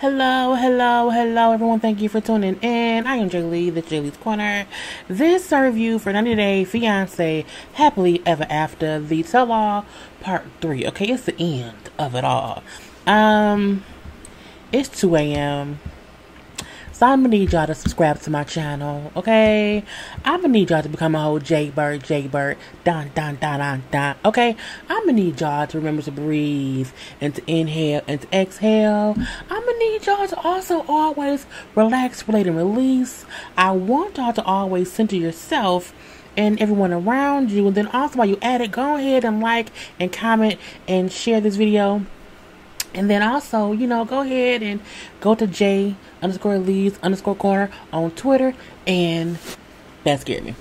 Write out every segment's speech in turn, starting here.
Hello, everyone. Thank you for tuning in. I am JayLee, the JLeesCorner. This is a review for 90 Day Fiance Happily Ever After, the tell-all part 3. Okay, it's the end of it all. It's 2 a.m. So I'm gonna need y'all to subscribe to my channel, okay? I'm gonna need y'all to become a whole JayBird, dun, okay? I'm gonna need y'all to remember to breathe and to inhale and to exhale. I'm gonna need y'all to also always relax, relate, and release. I want y'all to always center yourself and everyone around you. And then also while you're at it, go ahead and like and comment and share this video. And then also, go ahead and go to J_Lees_Corner on Twitter and that scared me.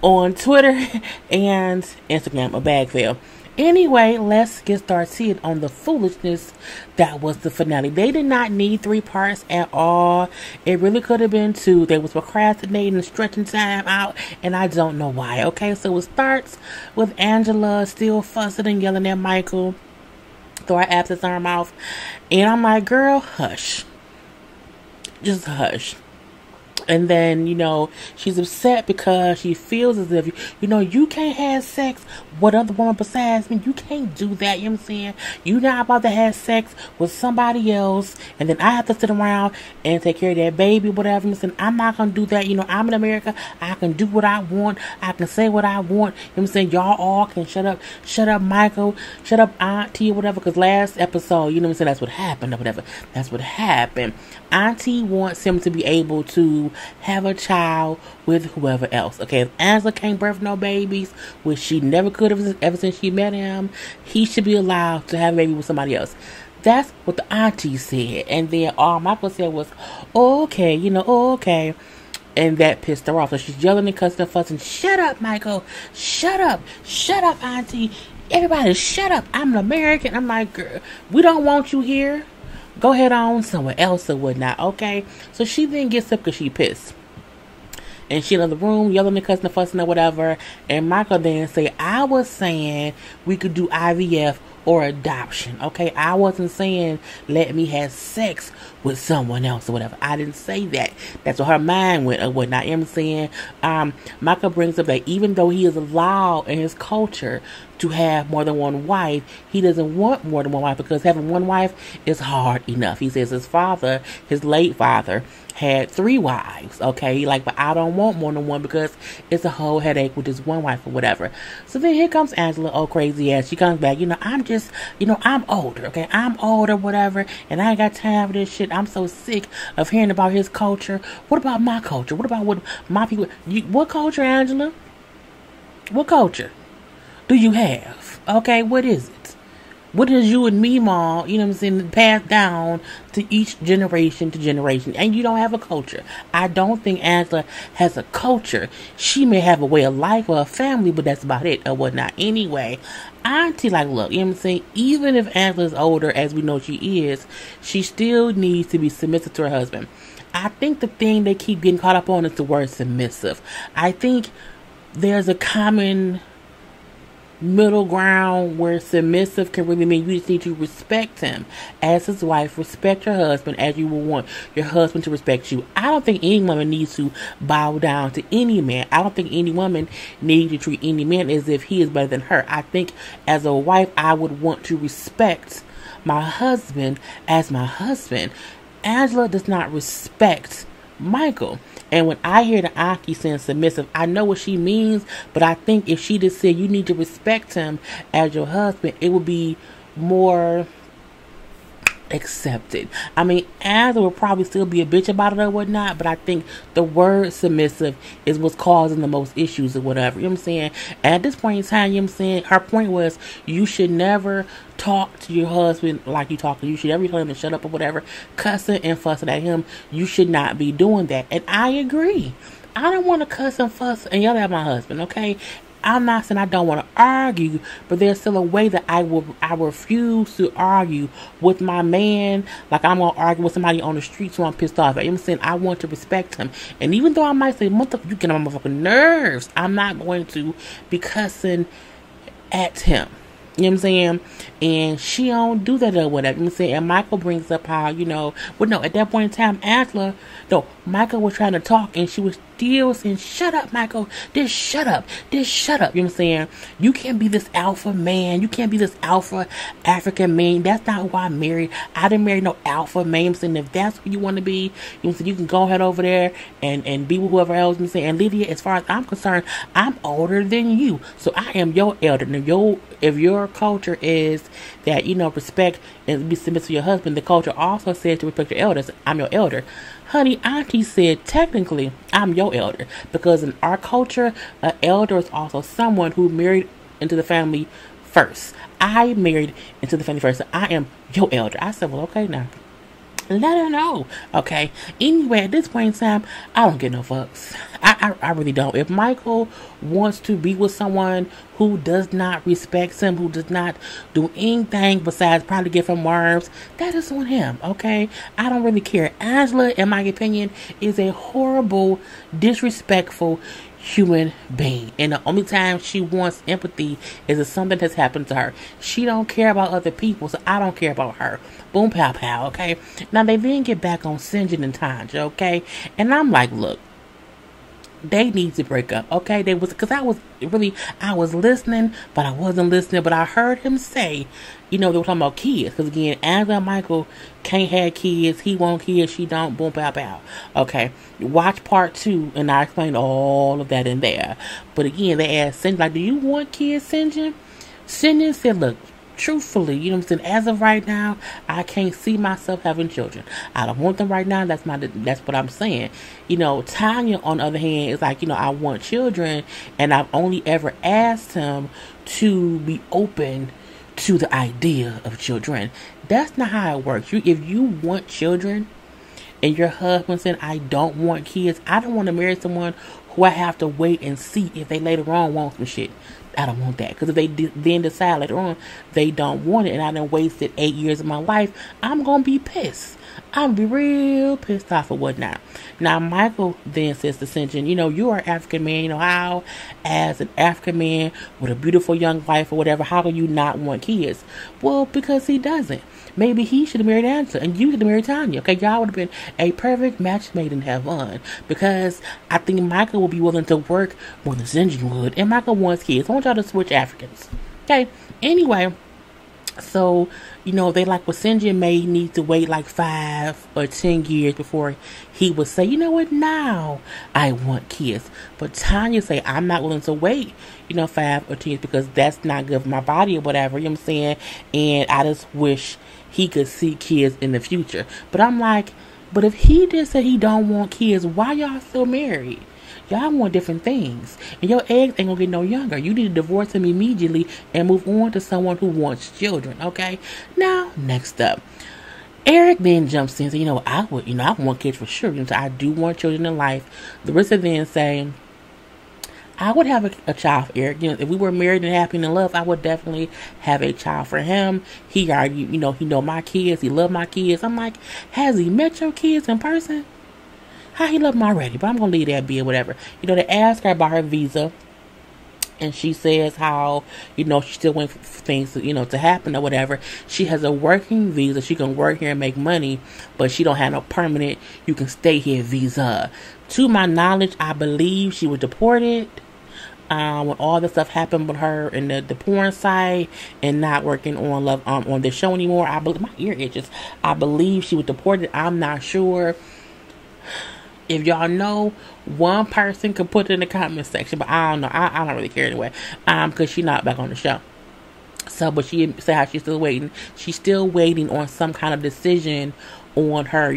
On Twitter and Instagram, a bag fail. Anyway, let's get started on the foolishness that was the finale. They did not need 3 parts at all. It really could have been 2. They was procrastinating and stretching time out, and I don't know why. Okay, so it starts with Angela still fussing and yelling at Michael. Throw her abscess on her mouth. And I'm like, girl, hush. Just hush. And then, she's upset because she feels as if, you can't have sex with other woman besides me. You can't do that, you know what I'm saying? You're not about to have sex with somebody else, and then I have to sit around and take care of that baby, whatever. Listen, I'm not going to do that. I'm in America. I can do what I want. I can say what I want. You know what I'm saying? Y'all all can shut up. Shut up, Michael. Shut up, Auntie, or whatever. Because last episode, you know what I'm saying? That's what happened or whatever. That's what happened. Auntie wants him to be able to have a child with whoever else. Okay, if Angela can't birth no babies, which she never could have ever since she met him, he should be allowed to have a baby with somebody else. That's what the auntie said. And then all Michael said was, okay, okay. And that pissed her off. So she's yelling and cussing and fussing. Shut up, Michael. Shut up, Auntie. Everybody shut up. I'm an American. I'm like, girl, we don't want you here. Go ahead on somewhere else or whatnot, okay? So she then gets up because she pissed. And she in the room yelling and cussing and fussing or whatever. And Michael then say, I was saying we could do IVF or adoption, okay? I wasn't saying let me have sex with someone else or whatever. I didn't say that. That's what her mind went or whatnot. You know what I'm saying? Michael brings up that even though he is allowed in his culture to have more than one wife, he doesn't want more than one wife because having one wife is hard enough. He says his father, his late father, had 3 wives, okay? But I don't want more than one because it's a whole headache with just one wife or whatever. So then here comes Angela, oh crazy ass. She comes back, I'm older, okay? I'm older, whatever, and I ain't got time for this shit. I'm so sick of hearing about his culture. What about my culture? What about what my people? What culture, Angela? What culture do you have? Okay, what is it? What is you and me, Mom, passed down to each generation to generation? And you don't have a culture. I don't think Angela has a culture. She may have a way of life or a family, but that's about it or whatnot. Anyway, Auntie, look, even if Angela is older, as we know she is, she still needs to be submissive to her husband. I think the thing they keep getting caught up on is the word submissive. I think there's a common middle ground where submissive can really mean you just need to respect him as his wife, respect your husband as you would want your husband to respect you. I don't think any woman needs to bow down to any man. I don't think any woman needs to treat any man as if he is better than her. I think as a wife, I would want to respect my husband as my husband. Angela does not respect Michael. And when I hear the auntie saying submissive, I know what she means, but I think if she just said you need to respect him as your husband, it would be more accepted. Angela will probably still be a bitch about it or whatnot, but I think the word submissive is what's causing the most issues or whatever. You know what I'm saying? And at this point in time, you know what I'm saying, her point was you should never talk to your husband like you talk to you. Should never tell him to shut up or whatever, cussing and fussing at him. You should not be doing that. And I agree. I don't want to cuss and fuss and yell at my husband, okay? I'm not saying I don't want to argue, but there's still a way that I refuse to argue with my man like I'm going to argue with somebody on the street who I'm pissed off at. You know what I'm saying? I want to respect him. And even though I might say, motherfucker, you get on my motherfucking nerves, I'm not going to be cussing at him. You know what I'm saying? And she don't do that or whatever. You know what I'm saying? And Michael brings up how, well, no, at that point in time, Angela, no, Michael was trying to talk and she was still saying, shut up, Michael. Just shut up. Just shut up. You know what I'm saying? You can't be this alpha man. You can't be this alpha African man. That's not who I married. I didn't marry no alpha man. You know what I'm saying? If that's who you want to be, you know what I'm saying? You can go ahead over there and be with whoever else. You know what I'm saying? And Lydia, as far as I'm concerned, I'm older than you. So I am your elder. Now, if your culture is that, respect and be submissive to your husband, the culture also says to respect your elders. I'm your elder. Honey, Auntie said, technically, I'm your elder. Because in our culture, an elder is also someone who married into the family first. I married into the family first. So I am your elder. I said, well, okay, now. Let her know. Okay. Anyway, at this point in time, I don't get no fucks. I really don't. If Michael wants to be with someone who does not respect him, who does not do anything besides probably give him worms, that is on him. Okay. I don't really care. Angela, in my opinion, is a horrible, disrespectful human being, and the only time she wants empathy is if something has happened to her. She don't care about other people, so I don't care about her. Boom, pow, pow. Okay. Now they then get back on Sinjin and Tanja. Okay, and I'm like, look, they need to break up. Okay, because I was listening, but I wasn't listening. But I heard him say, they were talking about kids. Because again, Angela and Michael can't have kids. He want kids, she don't. Boom, pow, pow. Okay, watch part 2, and I explained all of that in there. But again, they asked Sinjin, like, do you want kids, Sinjin? Sinjin said, look, truthfully, you know what I'm saying, as of right now, I can't see myself having children. I don't want them right now. That's what I'm saying. Tanya, on the other hand, is like, I want children, and I've only ever asked him to be open to the idea of children. That's not how it works. If you want children and your husband said, I don't want kids, I don't want to marry someone who I have to wait and see if they later on want some shit. I don't want that. Because if they then decide later on they don't want it, and I done wasted 8 years of my life, I'm going to be pissed. I'm going to be real pissed off or whatnot. Now, Michael then says to Sinjin, you are an African man. How, as an African man with a beautiful young wife or whatever, how can you not want kids? Well, because he doesn't. Maybe he should have married Auntie and you should have married Tanya. Okay, y'all would have been a perfect match made in heaven. Because I think Michael will be willing to work more than Sinjin would. And Michael wants kids. I want y'all to switch Africans. Okay, anyway. So, they like what Sinjin may need to wait like 5 or 10 years before he would say, you know what, now I want kids. But Tanya say, I'm not willing to wait, 5 or 10 years because that's not good for my body or whatever, you know what I'm saying? And I just wish he could see kids in the future. But I'm like, but if he just said he don't want kids, why y'all still married? Y'all want different things. And your eggs ain't gonna get no younger. You need to divorce him immediately and move on to someone who wants children, okay? Now, next up. Eric then jumps in and says, I want kids for sure. So I do want children in life. Larissa then saying, I would have a child for Eric. If we were married and happy and in love, I would definitely have a child for him. He already, he know my kids. He love my kids. I'm like, has he met your kids in person? How he love them already? But I'm going to leave that be or whatever. They ask her about her visa. And she says how, she's still waiting for things, to happen or whatever. She has a working visa. She can work here and make money. But she don't have no permanent, you can stay here visa. To my knowledge, I believe she was deported. When all the stuff happened with her in the porn site and not working on the show anymore. I believe, my ear itches. I believe she was deported. I'm not sure. If y'all know, one person could put it in the comment section, but I don't know. I don't really care anyway. Because she's not back on the show. So, but she said how she's still waiting. She's still waiting on some kind of decision on her,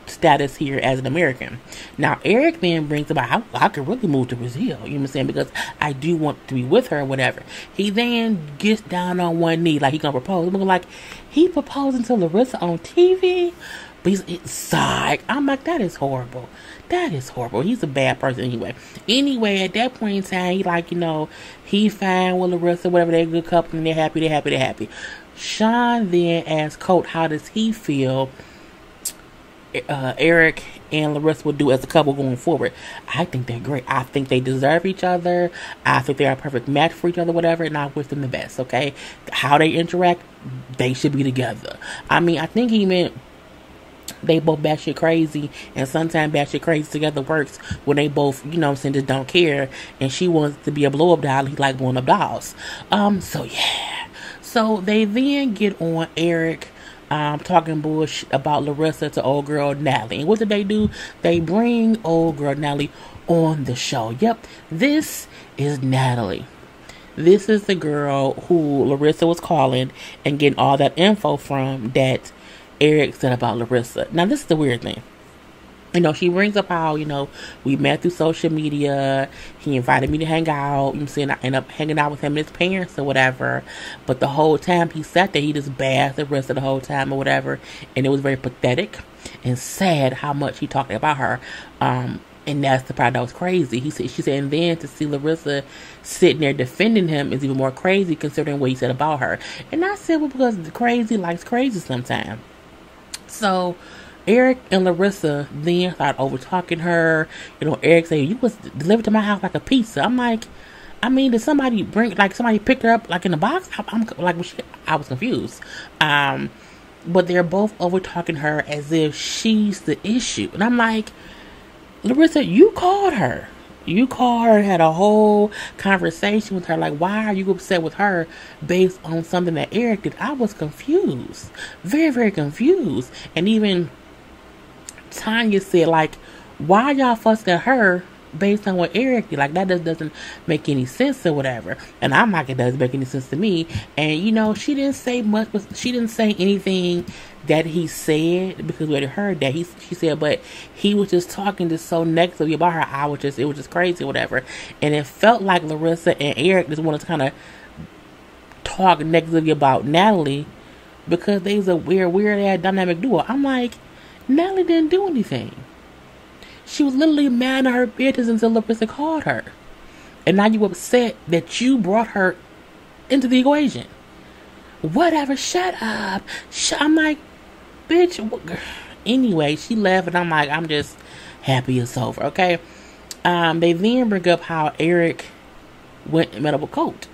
status here as an American. Now, Eric then brings about, I could really move to Brazil, you know what I'm saying, because I do want to be with her or whatever. He then gets down on one knee like he gonna propose. I'm like, he proposing to Larissa on TV? But he's psych. I'm like, that is horrible. That is horrible. He's a bad person anyway. Anyway, at that point in time, he like, he fine with Larissa, whatever, they're a good couple, and they're happy. Sean then asks Colt, how does he feel Eric and Larissa will do as a couple going forward. I think they're great. I think they deserve each other. I think they're a perfect match for each other, whatever, and I wish them the best, okay? How they interact, they should be together. I mean, I think he meant they both batshit crazy, and sometimes batshit crazy together works when they both, you know what I'm saying, just don't care, and she wants to be a blow up doll, he like blowing up dolls. So yeah. So they then get on Eric talking bullshit about Larissa to old girl Natalie. And what did they do? They bring old girl Natalie on the show. Yep, this is Natalie. This is the girl who Larissa was calling and getting all that info from that Eric said about Larissa. Now, this is the weird thing. You know, she brings up how, you know, we met through social media. He invited me to hang out. You know what I'm saying? I ended up hanging out with him and his parents or whatever. But the whole time he sat there, he just bashed the rest of the whole time or whatever. And it was very pathetic and sad how much he talked about her. And that's the part that was crazy. She said, and then to see Larissa sitting there defending him is even more crazy considering what he said about her. And I said, well, because the crazy likes crazy sometimes. So Eric and Larissa then started over talking her. You know, Eric said, you was delivered to my house like a pizza. I'm like, I mean, did somebody somebody picked her up like in a box? I was confused. But they're both over talking her as if she's the issue. And I'm like, Larissa, you called her. You called her, had a whole conversation with her. Like, why are you upset with her based on something that Eric did? I was confused. Very, very confused. And even Tanya said, like, why y'all fussing at her based on what Eric did? Like, that just doesn't make any sense or whatever. And I'm like, it doesn't make any sense to me. And, you know, she didn't say much. She didn't say anything that he said because we already heard that. She said, but he was just talking just so negatively about her. It was just crazy or whatever. And it felt like Larissa and Eric just wanted to kind of talk negatively about Natalie because they was a weird ass dynamic duo. I'm like, Natalie didn't do anything. She was literally mad at her business until Larissa called her. And now you upset that you brought her into the equation. Whatever, shut up. I'm like, bitch. Anyway, she left and I'm like, I'm just happy it's over, okay? They then bring up how Eric went and met up with Colt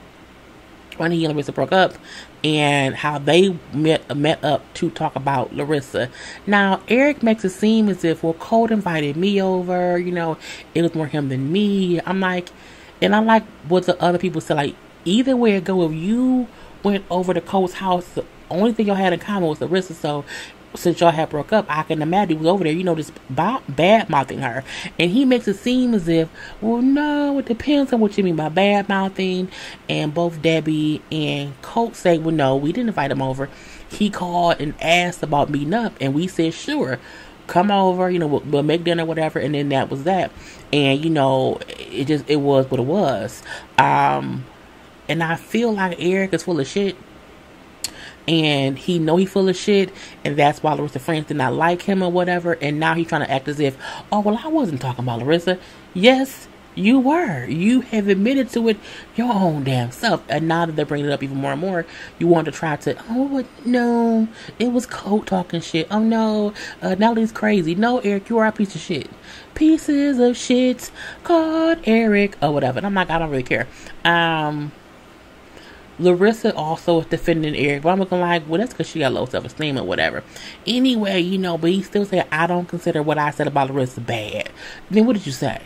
when he and Larissa broke up, and how they met up to talk about Larissa. Now, Eric makes it seem as if, well, Colt invited me over, you know, it was more him than me. I'm like, and I like what the other people said, like, either way it go, if you went over to Colt's house, the only thing y'all had in common was Larissa, so since y'all had broke up, I can imagine he was over there, you know, just bad mouthing her. And he makes it seem as if, well, no, it depends on what you mean by bad mouthing. And both Debbie and Colt say, well, no, we didn't invite him over. He called and asked about meeting up, and we said, sure, come over, you know, we'll make dinner, whatever. And then that was that. And, you know, it was what it was. And I feel like Eric is full of shit. And he know he full of shit, and that's why Larissa friends did not like him or whatever. And now he's trying to act as if, oh, well, I wasn't talking about Larissa. Yes, you were. You have admitted to it your own damn self. And now that they're bringing it up even more and more, you want to try to, oh, no, it was Colt talking shit. Oh, no, Natalie's crazy. No, Eric, you are a piece of shit. Pieces of shit called Eric or whatever. And I'm like, I don't really care. Larissa also is defending Eric, but I'm looking like, well, that's because she got low self-esteem or whatever. Anyway, you know, but he still said, I don't consider what I said about Larissa bad. Then what did you say?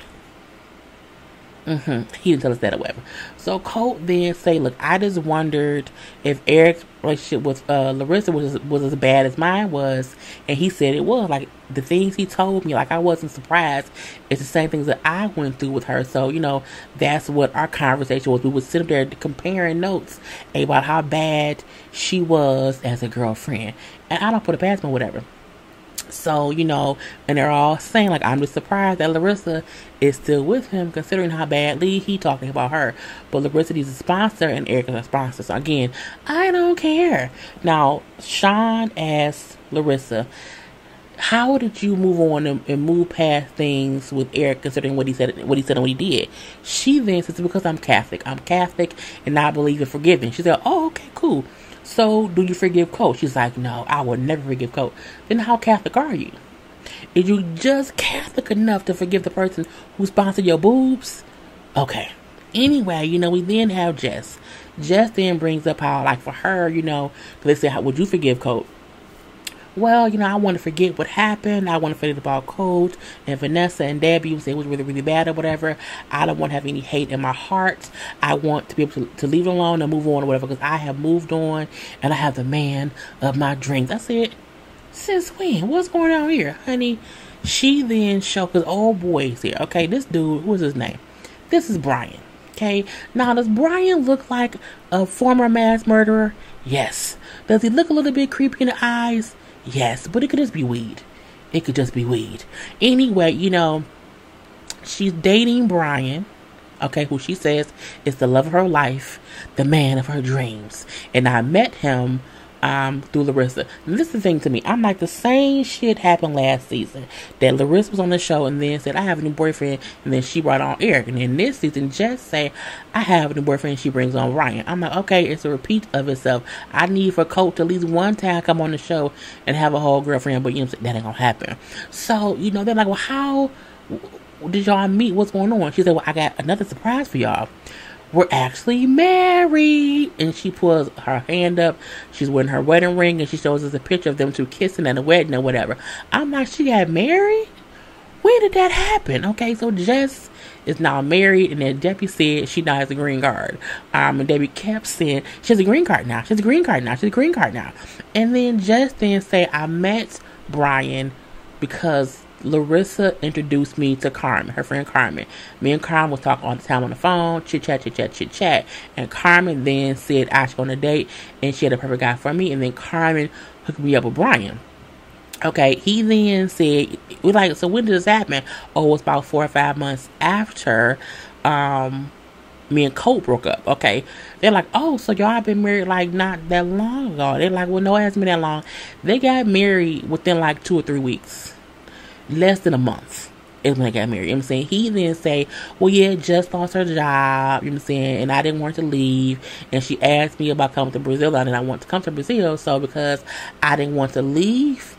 He didn't tell us that or whatever. So Colt then say, look, I just wondered if Eric's relationship with Larissa was as bad as mine was. And he said it was. Like, the things he told me, like, I wasn't surprised. It's the same things that I went through with her. So, you know, that's what our conversation was. We would sit up there comparing notes about how bad she was as a girlfriend. And I don't put it past me or whatever. So, you know, and they're all saying, like, I'm just surprised that Larissa is still with him, considering how badly he talking about her. But Larissa is a sponsor, and Eric is a sponsor. So, again, I don't care. Now, Sean asked Larissa, how did you move on and move past things with Eric, considering what he said and what he did? She then says, because I'm Catholic. I'm Catholic, and I believe in forgiving. She said, oh, okay, cool. So, do you forgive Colt? She's like, no, I would never forgive Colt. Then how Catholic are you? Is you just Catholic enough to forgive the person who sponsored your boobs? Okay. Anyway, we then have Jess. Jess then brings up how, like, for her, because they say, how would you forgive Coach? Well, I want to forget what happened. I want to forget about Coach and Vanessa and Debbie, say it was really, really bad or whatever. I don't want to have any hate in my heart. I want to be able to leave it alone and move on or whatever, because I have moved on and I have the man of my dreams. I said, since when? What's going on here, honey? She then showed, because old boy is here. Okay, this dude, what's his name? This is Brian. Okay, now does Brian look like a former mass murderer? Yes. Does he look a little bit creepy in the eyes? Yes, but it could just be weed. It could just be weed. Anyway, she's dating Brian, okay, who she says is the love of her life, the man of her dreams. And I met him through Larissa. And this is the thing to me. I'm like, the same shit happened last season. That Larissa was on the show and then said, I have a new boyfriend. And then she brought on Eric. And then this season, Jess say, I have a new boyfriend. And she brings on Ryan. I'm like, okay, it's a repeat of itself. I need for Coach to at least one time come on the show and have a whole girlfriend. But that ain't gonna happen. So, they're like, well, how did y'all meet? What's going on? She said, well, I got another surprise for y'all. We're actually married. And she pulls her hand up. She's wearing her wedding ring. And she shows us a picture of them two kissing at a wedding or whatever. I'm like, she got married? When did that happen? Okay, so Jess is now married. And then Debbie said she now has a green card. And Debbie kept saying, she has a green card now. She has a green card now. She has a green card now. And then Jess then say, I met Brian because Larissa introduced me to Carmen, her friend Carmen. Me and Carmen was talking all the time on the phone, chit chat. And Carmen then said I should go on a date, and she had a perfect guy for me. And then Carmen hooked me up with Brian. Okay, he then said, we're like, so when did this happen? Oh, it was about 4 or 5 months after me and Cole broke up. Okay, they're like, oh, so y'all been married like not that long ago. They're like, well, no, it hasn't been that long. They got married within like 2 or 3 weeks. Less than a month is when I got married. I'm saying? He then say, well, yeah, just lost her job. I'm saying? And I didn't want to leave. And she asked me about coming to Brazil. And I want to come to Brazil. So because I didn't want to leave,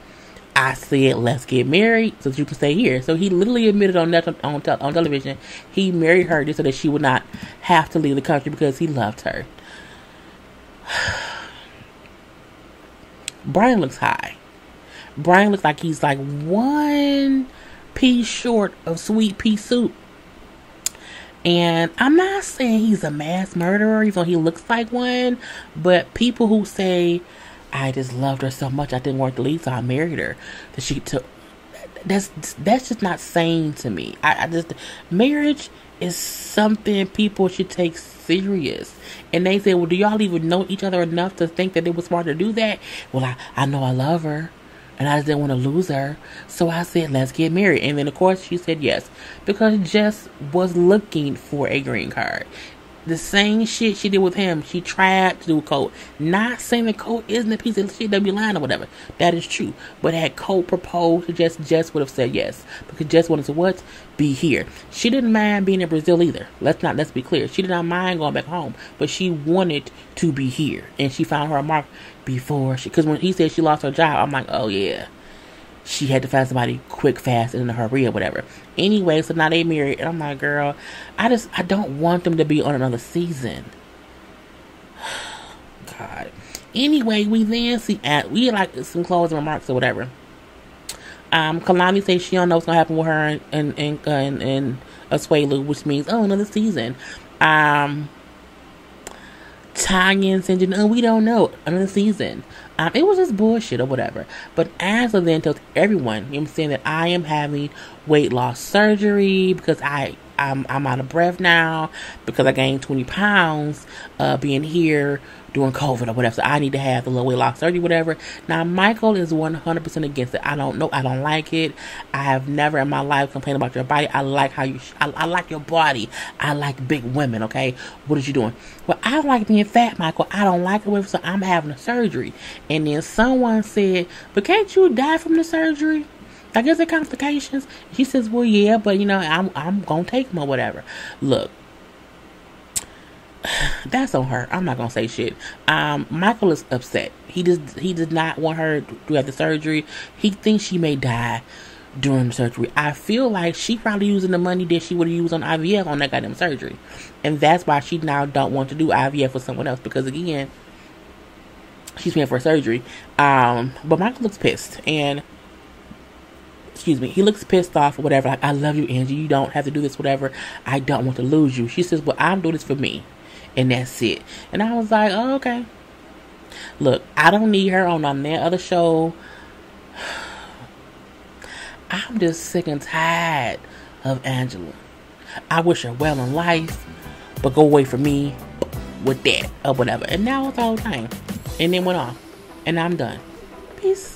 I said, let's get married so that you can stay here. So he literally admitted on television he married her just so that she would not have to leave the country because he loved her. Brian looks high. Brian looks like he's like 1 piece short of sweet pea soup. And I'm not saying he's a mass murderer, even though he looks like one. But people who say, I just loved her so much, I didn't want to leave, so I married her. That she took. That's just not sane to me. I just, marriage is something people should take serious. And they say, well, do y'all even know each other enough to think that it was smart to do that? Well, I know I love her. And I just didn't want to lose her. So I said, let's get married. And then, of course, she said yes. Because Jess was looking for a green card. The same shit she did with him, she tried to do with Cole. Not saying that Cole isn't a piece of shit that be lying or whatever. That is true. But had Cole proposed to Jess would have said yes. Because Jess wanted to what? Be here. She didn't mind being in Brazil either. Let's be clear. She did not mind going back home. But she wanted to be here. And she found her mark before she, because when he said she lost her job, I'm like, oh yeah. She had to find somebody quick, fast, and in a hurry or whatever. Anyway, so now they married. And I'm like, girl, I don't want them to be on another season. God. Anyway, we then see, we had like some closing remarks or whatever. Kalani says she don't know what's going to happen with her and Asuelu, which means, another season. Tanya and Cindy, we don't know, another season. It was just bullshit or whatever. But as of then, tells everyone, I'm saying that I am having weight loss surgery because I'm out of breath now because I gained 20 pounds being here during COVID or whatever. So I need to have the little weight loss surgery, whatever. Now, Michael is 100% against it. I don't know. I don't like it. I have never in my life complained about your body. I like how I like your body. I like big women, okay? What is you doing? Well, I don't like being fat, Michael. I don't like it, so I'm having a surgery. And then someone said, but can't you die from the surgery? I guess the complications. He says, well, yeah, but I'm gonna take them or whatever. Look, that's on her. I'm not gonna say shit. Michael is upset. He does not want her to have the surgery. He thinks she may die during the surgery. I feel like she probably using the money that she would have used on IVF on that goddamn surgery. And that's why she now don't want to do IVF with someone else. Because again, she's paying for surgery. But Michael looks pissed. And excuse me, he looks pissed off or whatever. Like, I love you, Angie. You don't have to do this, whatever. I don't want to lose you. She says, well, I'm doing this for me. And that's it. And I was like, oh, okay. Look, I don't need her on that other show. I'm just sick and tired of Angela. I wish her well in life, but go away from me with that or whatever. And now it's the whole thing. And then went off. And I'm done. Peace.